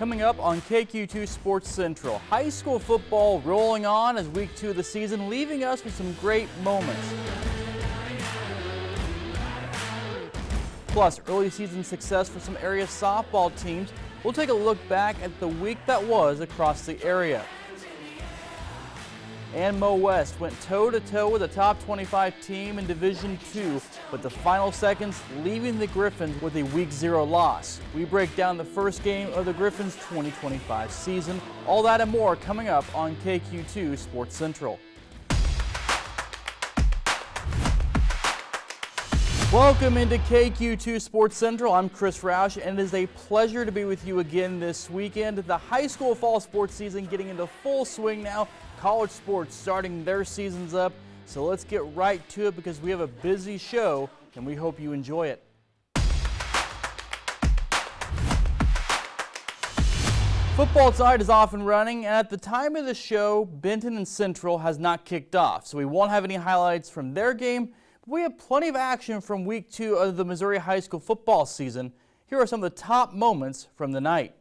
Coming up on KQ2 Sports Central, high school football rolling on as week 2 of the season, leaving us with some great moments. Plus, early season success for some area softball teams. We'll take a look back at the week that was across the area. And Mo West went toe-to-toe with a top 25 team in Division II, with the final seconds leaving the Griffins with a Week 0 loss. We break down the first game of the Griffins' 2025 season. All that and more coming up on KQ2 Sports Central. Welcome into KQ2 Sports Central. I'm Chris Roush, and it is a pleasure to be with you again this weekend. The high school fall sports season getting into full swing now. College sports starting their seasons up. So let's get right to it because we have a busy show, and we hope you enjoy it. Football tonight is off and running, and at the time of the show, Benton and Central has not kicked off, so we won't have any highlights from their game. We have plenty of action from week 2 of the Missouri high school football season. Here are some of the top moments from the night.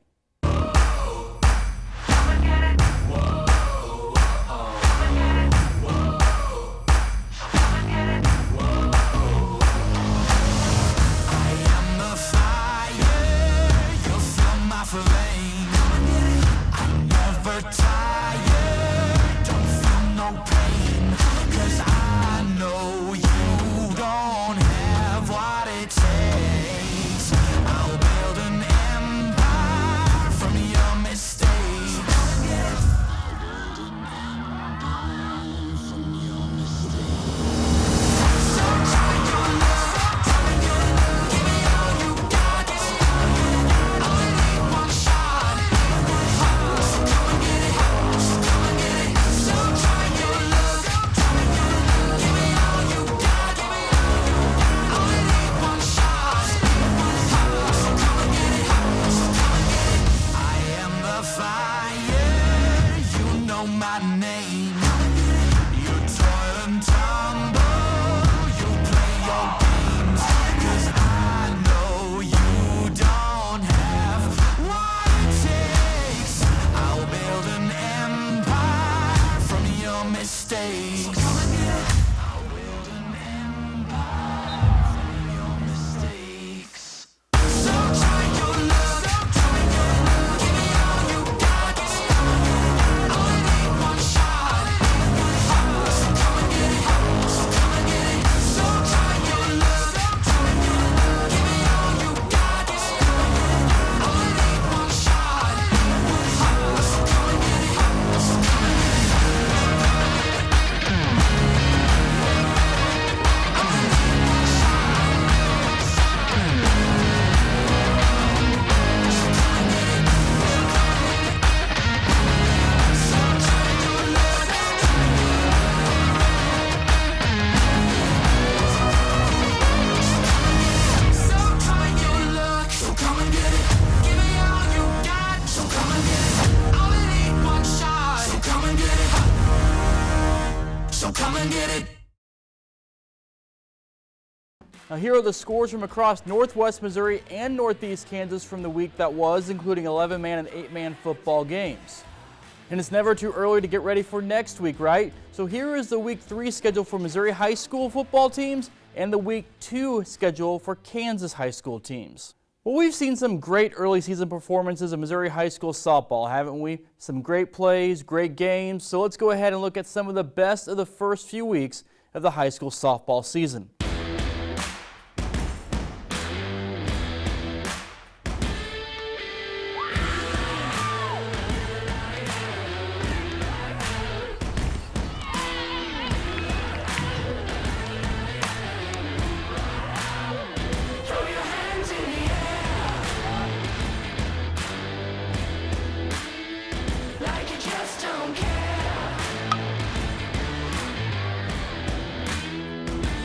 Now here are the scores from across Northwest Missouri and Northeast Kansas from the week that was, including 11-man and 8-man football games. And it's never too early to get ready for next week, right? So here is the Week 3 schedule for Missouri high school football teams and the Week 2 schedule for Kansas high school teams. Well, we've seen some great early season performances of Missouri high school softball, haven't we? Some great plays, great games. So let's go ahead and look at some of the best of the first few weeks of the high school softball season.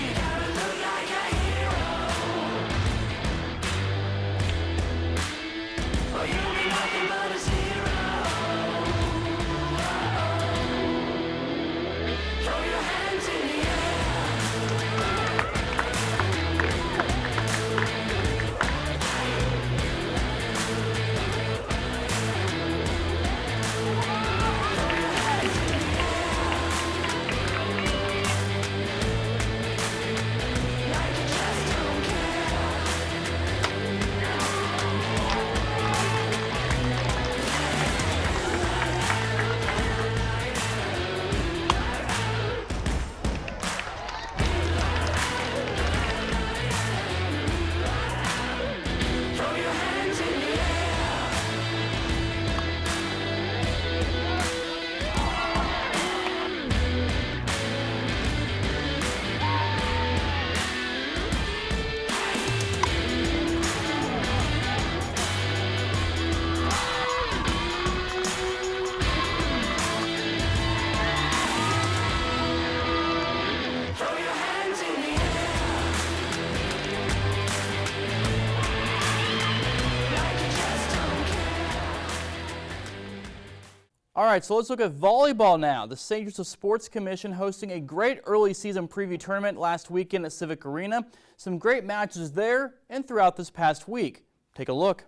You gotta All right, so let's look at volleyball now. The St. Joseph Sports Commission hosting a great early season preview tournament last weekend at Civic Arena. Some great matches there and throughout this past week. Take a look.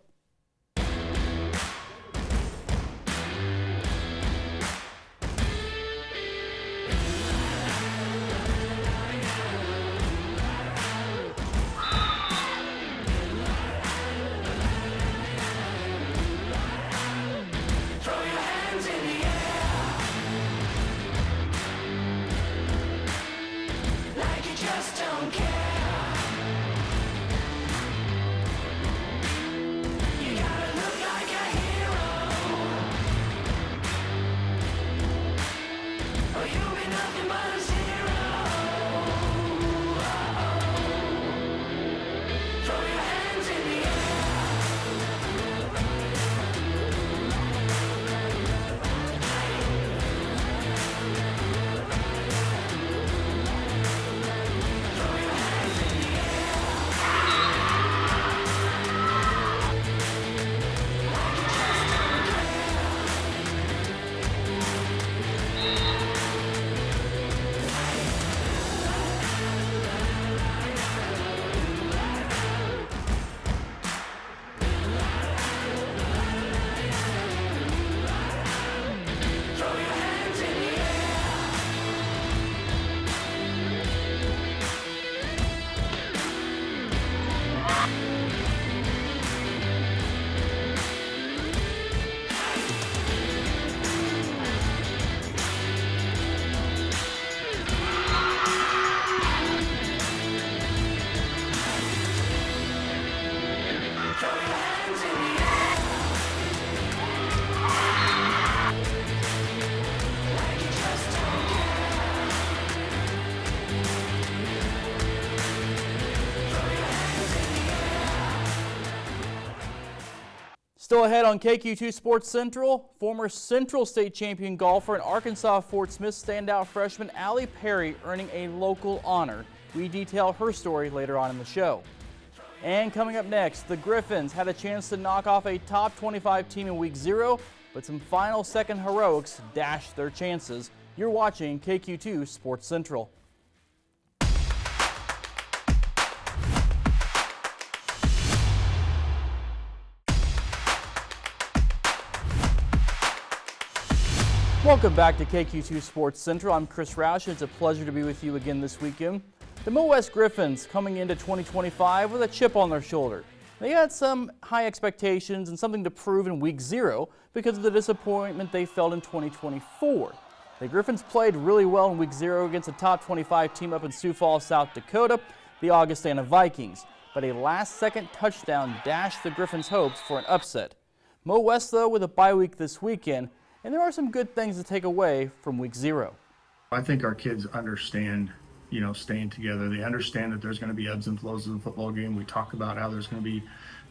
Still ahead on KQ2 Sports Central, former Central State champion golfer and Arkansas Fort Smith standout freshman Allie Perry earning a local honor. We detail her story later on in the show. And coming up next, the Griffins had a chance to knock off a top 25 team in week 0, but some final second heroics dashed their chances. You're watching KQ2 Sports Central. Welcome back to KQ2 Sports Central. I'm Chris Roush. It's a pleasure to be with you again this weekend. The Mo West Griffins coming into 2025 with a chip on their shoulder. They had some high expectations and something to prove in week 0 because of the disappointment they felt in 2024. The Griffins played really well in week 0 against a top 25 team up in Sioux Falls, South Dakota, the Augustana Vikings. But a last-second touchdown dashed the Griffins' hopes for an upset. Mo West, though, with a bye week this weekend, and there are some good things to take away from week 0. I think our kids understand, staying together. They understand that there's going to be ebbs and flows in the football game. We talk about how there's going to be,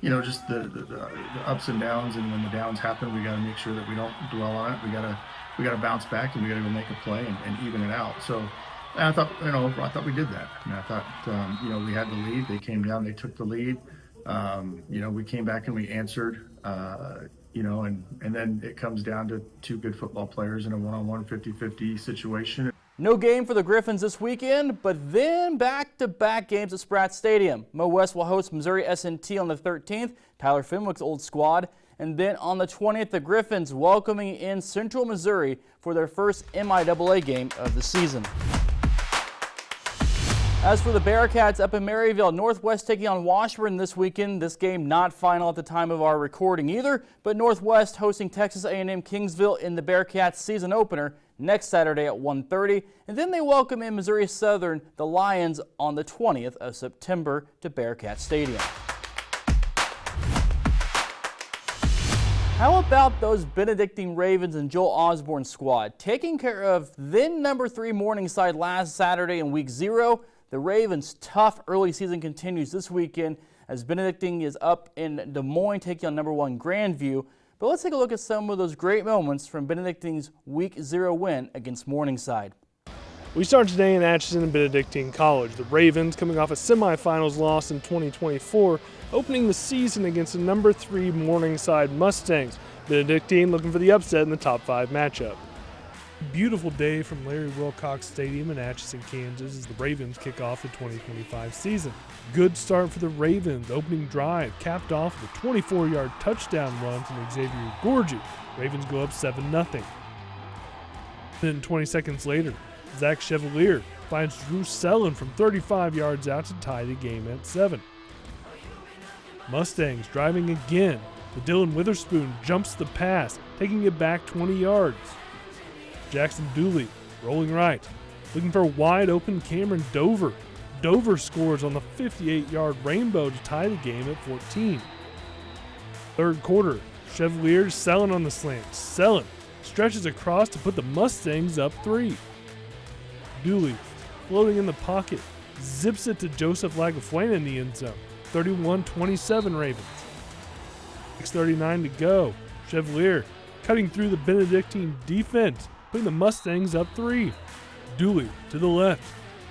just the ups and downs, and when the downs happen, we got to make sure that we don't dwell on it. We got to bounce back, and we got to go make a play and even it out. So, and I thought we did that. And I thought, we had the lead. They came down, they took the lead. We came back and we answered. And then it comes down to two good football players in a one-on-one 50-50 situation. No game for the Griffins this weekend, but then back-to-back games at Spratt Stadium. Mo West will host Missouri S&T on the 13th, Tyler Fenwick's old squad. And then on the 20th, the Griffins welcoming in Central Missouri for their first MIAA game of the season. As for the Bearcats up in Maryville, Northwest taking on Washburn this weekend. This game not final at the time of our recording either, but Northwest hosting Texas A&M Kingsville in the Bearcats season opener next Saturday at 1:30. And then they welcome in Missouri Southern, the Lions, on the 20th of September to Bearcat Stadium. How about those Benedictine Ravens and Joel Osborne squad taking care of then number 3 Morningside last Saturday in week 0? The Ravens' tough early season continues this weekend as Benedictine is up in Des Moines taking on number 1 Grandview. But let's take a look at some of those great moments from Benedictine's week 0 win against Morningside. We start today in Atchison and Benedictine College. The Ravens coming off a semifinals loss in 2024, opening the season against the number 3 Morningside Mustangs. Benedictine looking for the upset in the top 5 matchup. Beautiful day from Larry Wilcox Stadium in Atchison, Kansas as the Ravens kick off the 2025 season. Good start for the Ravens. Opening drive capped off with a 24-yard touchdown run from Xavier Gorgie. Ravens go up 7-0. Then 20 seconds later, Zach Chevalier finds Drew Sellen from 35 yards out to tie the game at 7. Mustangs driving again, but Dylan Witherspoon jumps the pass, taking it back 20 yards. Jackson Dooley rolling right, looking for a wide open Cameron Dover. Dover scores on the 58-yard rainbow to tie the game at 14. Third quarter, Chevalier Sellen on the slant. Sellen stretches across to put the Mustangs up 3. Dooley, floating in the pocket, zips it to Joseph Lagafuena in the end zone. 31-27 Ravens. 6:39 to go. Chevalier cutting through the Benedictine defense, putting the Mustangs up 3. Dooley to the left,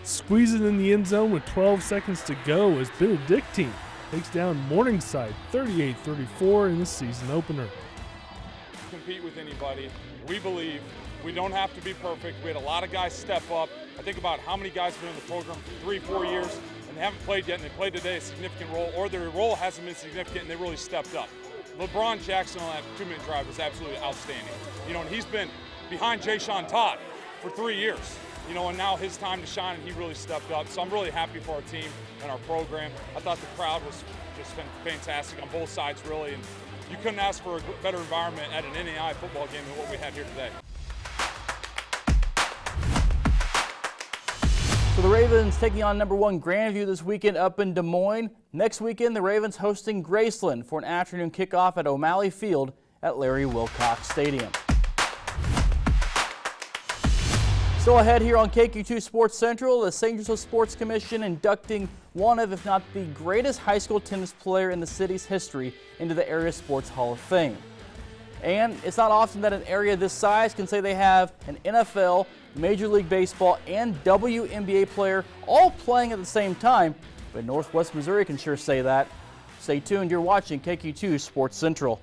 squeezes in the end zone with 12 seconds to go as Benedictine takes down Morningside 38-34 in the season opener. Compete with anybody. We believe we don't have to be perfect. We had a lot of guys step up. I think about how many guys have been in the program for 3-4 years and they haven't played yet, and they played today a significant role, or their role hasn't been significant and they really stepped up. LeBron Jackson on that 2-minute drive was absolutely outstanding. And he's been behind Jay-Sean Todd for 3 years. And now his time to shine, and he really stepped up. So I'm really happy for our team and our program. I thought the crowd was just fantastic on both sides, really, and you couldn't ask for a better environment at an NAI football game than what we had here today. So the Ravens taking on #1 Grandview this weekend up in Des Moines. Next weekend, the Ravens hosting Graceland for an afternoon kickoff at O'Malley Field at Larry Wilcox Stadium. Still ahead here on KQ2 Sports Central, the St. Joseph Sports Commission inducting one of, if not the greatest high school tennis player in the city's history into the Area Sports Hall of Fame. And it's not often that an area this size can say they have an NFL, Major League Baseball, and WNBA player all playing at the same time, but Northwest Missouri can sure say that. Stay tuned, you're watching KQ2 Sports Central.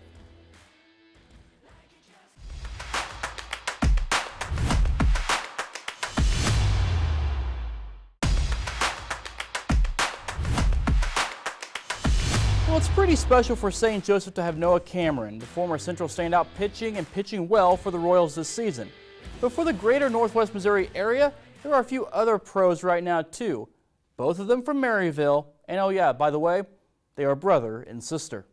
Well, it's pretty special for St. Joseph to have Noah Cameron, the former Central standout, pitching well for the Royals this season. But for the greater Northwest Missouri area, there are a few other pros right now too. Both of them from Maryville, and oh yeah, by the way, they are brother and sister.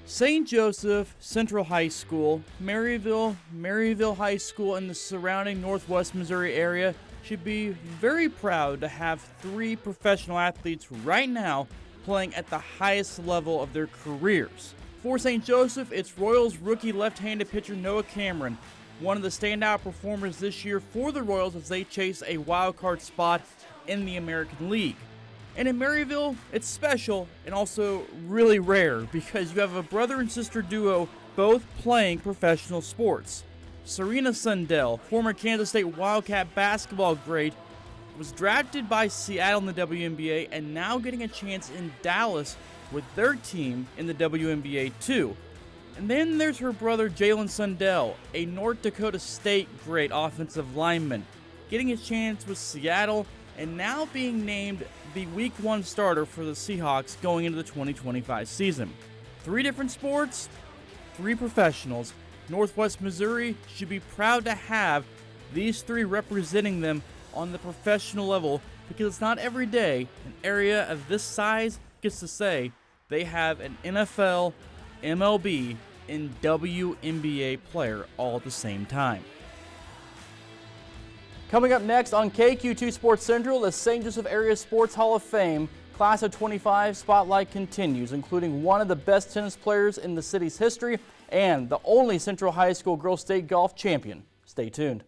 St. Joseph, Central High School, Maryville High School, and the surrounding Northwest Missouri area should be very proud to have 3 professional athletes right now playing at the highest level of their careers. For St. Joseph, it's Royals rookie left-handed pitcher Noah Cameron, one of the standout performers this year for the Royals as they chase a wild card spot in the American League. And in Maryville, it's special and also really rare because you have a brother and sister duo both playing professional sports. Serena Sundell, former Kansas State Wildcat basketball great, was drafted by Seattle in the WNBA and now getting a chance in Dallas with their team in the WNBA too. And then there's her brother Jalen Sundell, a North Dakota State great offensive lineman, getting a chance with Seattle and now being named the Week 1 starter for the Seahawks going into the 2025 season. 3 different sports, 3 professionals. Northwest Missouri should be proud to have these 3 representing them on the professional level because it's not every day an area of this size gets to say they have an NFL, MLB, and WNBA player all at the same time. Coming up next on KQ2 Sports Central, the St. Joseph Area Sports Hall of Fame Class of 25 spotlight continues, including one of the best tennis players in the city's history and the only Central High School Girls State Golf champion. Stay tuned.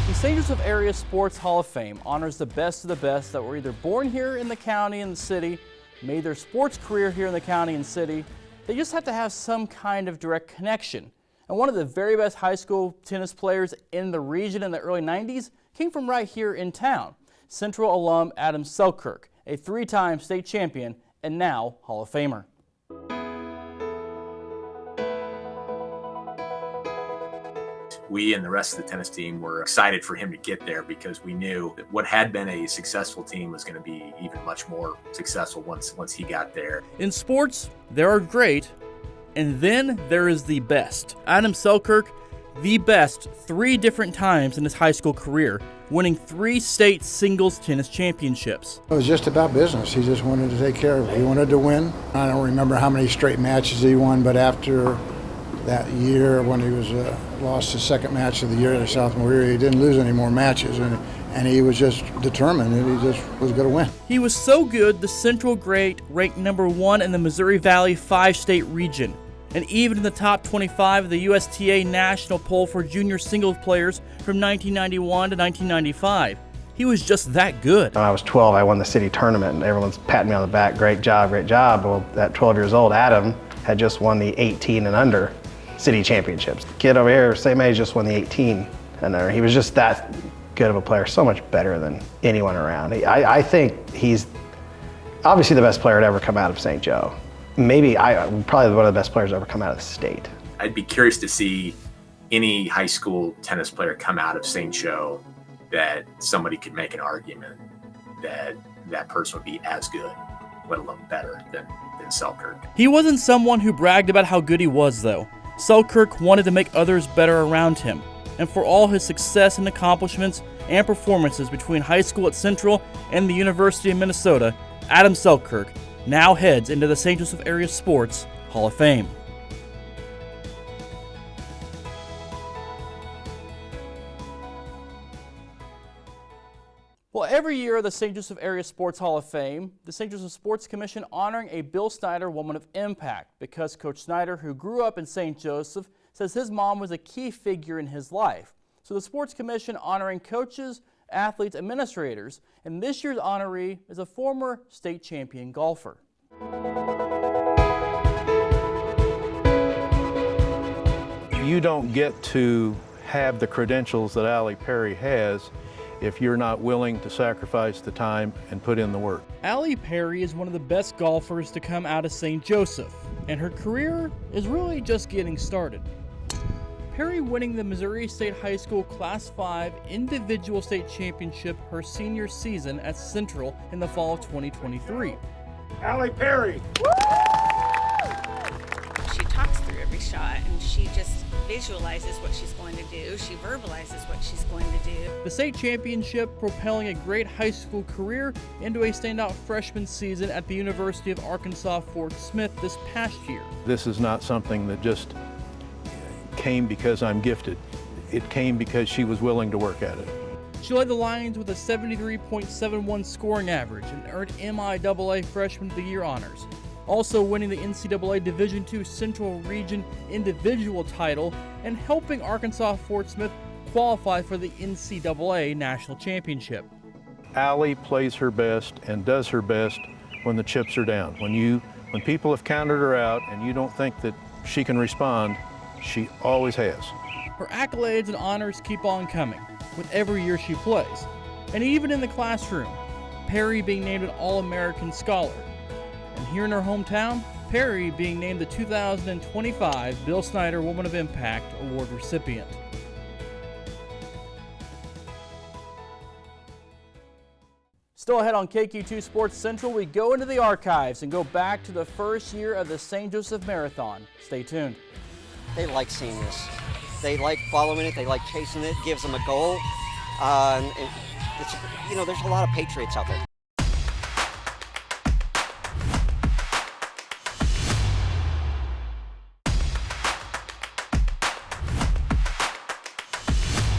The St. Joseph Area Sports Hall of Fame honors the best of the best that were either born here in the county and the city, made their sports career here in the county and city. They just have to have some kind of direct connection. And one of the very best high school tennis players in the region in the early 90s came from right here in town. Central alum Adam Selkirk, a 3-time state champion and now Hall of Famer. We and the rest of the tennis team were excited for him to get there because we knew that what had been a successful team was going to be even much more successful once he got there. In sports, there are great, and then there is the best. Adam Selkirk, the best 3 different times in his high school career, winning 3 state singles tennis championships. It was just about business. He just wanted to take care of it. He wanted to win. I don't remember how many straight matches he won, but after that year when he was lost his second match of the year at South Maria, he didn't lose any more matches, and he was just determined that he just was going to win. He was so good, the Central great ranked number 1 in the Missouri Valley 5-state region, and even in the top 25 of the USTA national poll for junior singles players from 1991 to 1995. He was just that good. When I was 12, I won the city tournament, and everyone's patting me on the back, great job, great job. Well, at 12 years old, Adam had just won the 18 and under city championships. The kid over here, same age, just won the 18 and under. He was just that good of a player, so much better than anyone around. I think he's obviously the best player to ever come out of St. Joe. Maybe probably one of the best players to ever come out of the state. I'd be curious to see any high school tennis player come out of St. Joe that somebody could make an argument that that person would be as good, let alone better than Selkirk. He wasn't someone who bragged about how good he was, though. Selkirk wanted to make others better around him, and for all his success and accomplishments and performances between high school at Central and the University of Minnesota, Adam Selkirk now heads into the St. Joseph Area Sports Hall of Fame. Well, every year at the St. Joseph Area Sports Hall of Fame, the St. Joseph Sports Commission honoring a Bill Snyder Woman of Impact because Coach Snyder, who grew up in St. Joseph, says his mom was a key figure in his life. So the Sports Commission honoring coaches, athletes, administrators, and this year's honoree is a former state champion golfer. You don't get to have the credentials that Allie Perry has if you're not willing to sacrifice the time and put in the work. Allie Perry is one of the best golfers to come out of St. Joseph, and her career is really just getting started. Perry winning the Missouri State High School Class 5 Individual State Championship her senior season at Central in the fall of 2023. Allie Perry! She talks through every shot, and she just visualizes what she's going to do. She verbalizes what she's going to do. The state championship propelling a great high school career into a standout freshman season at the University of Arkansas Fort Smith this past year. This is not something that just came because I'm gifted. It came because she was willing to work at it. She led the Lions with a 73.71 scoring average and earned MIAA Freshman of the Year honors, also winning the NCAA Division II Central Region individual title and helping Arkansas Fort Smith qualify for the NCAA National Championship. Allie plays her best and does her best when the chips are down. When people have counted her out and you don't think that she can respond, she always has. Her accolades and honors keep on coming with every year she plays. And even in the classroom, Perry being named an All-American Scholar. And here in her hometown, Perry being named the 2025 Bill Snyder Woman of Impact Award recipient. Still ahead on KQ2 Sports Central, we go into the archives and go back to the first year of the St. Joseph Marathon. Stay tuned. They like seeing this. They like following it. They like chasing it. Gives them a goal. There's a lot of patriots out there.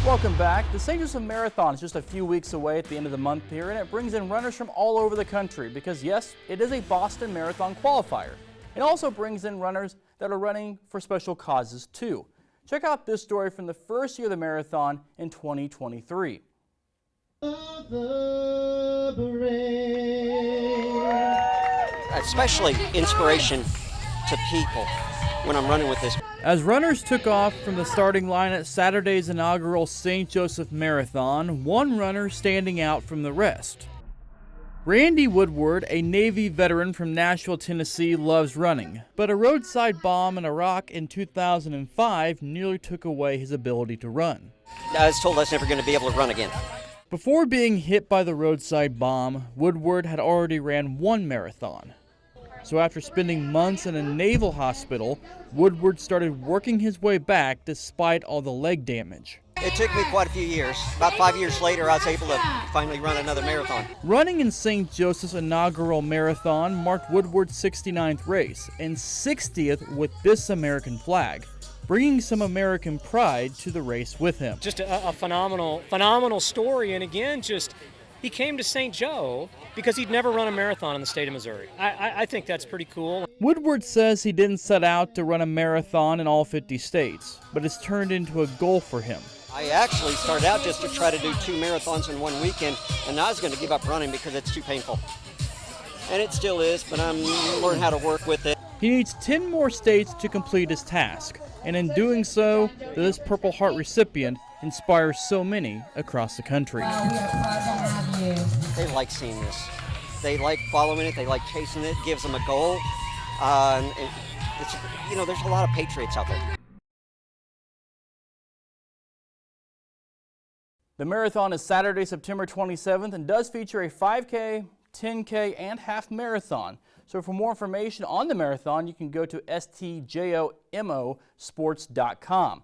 Welcome back. The St. Joseph Marathon is just a few weeks away at the end of the month here, and it brings in runners from all over the country because, yes, it is a Boston Marathon qualifier. It also brings in runners that are running for special causes, too. Check out this story from the first year of the marathon in 2023. Especially inspiration to people. when I'm running with this. As runners took off from the starting line at Saturday's inaugural St. Joseph Marathon, one runner standing out from the rest. Randy Woodward, a Navy veteran from Nashville, Tennessee, loves running, but a roadside bomb in Iraq in 2005 nearly took away his ability to run. I was told I was never going to be able to run again. Before being hit by the roadside bomb, Woodward had already ran one marathon. So after spending months in a naval hospital, Woodward started working his way back despite all the leg damage. It took me quite a few years. About 5 years later, I was able to finally run another marathon. Running in St. Joseph's inaugural marathon marked Woodward's 69th race and 60th with this American flag, bringing some American pride to the race with him. Just a phenomenal story, and again, he came to St. Joe because he'd never run a marathon in the state of Missouri. I think that's pretty cool. Woodward says he didn't set out to run a marathon in all 50 states, but it's turned into a goal for him. I actually started out just to try to do 2 marathons in one weekend, and I was going to give up running because it's too painful. And it still is, but I'm learning how to work with it. He needs 10 more states to complete his task, and in doing so, this Purple Heart recipient inspires so many across the country. They like seeing this. They like following it. They like chasing it. It gives them a goal. There's a lot of patriots out there. The marathon is Saturday, September 27th, and does feature a 5K, 10K, and half marathon. So for more information on the marathon, you can go to stjomosports.com.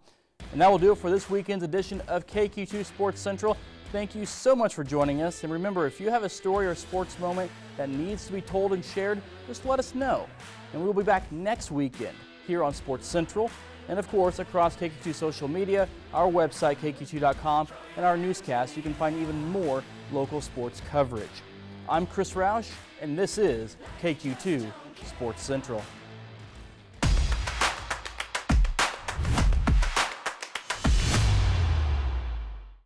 And that will do it for this weekend's edition of KQ2 Sports Central. Thank you so much for joining us. And remember, if you have a story or sports moment that needs to be told and shared, just let us know. And we'll be back next weekend here on Sports Central. And of course, across KQ2 social media, our website, KQ2.com, and our newscast, you can find even more local sports coverage. I'm Chris Roush, and this is KQ2 Sports Central.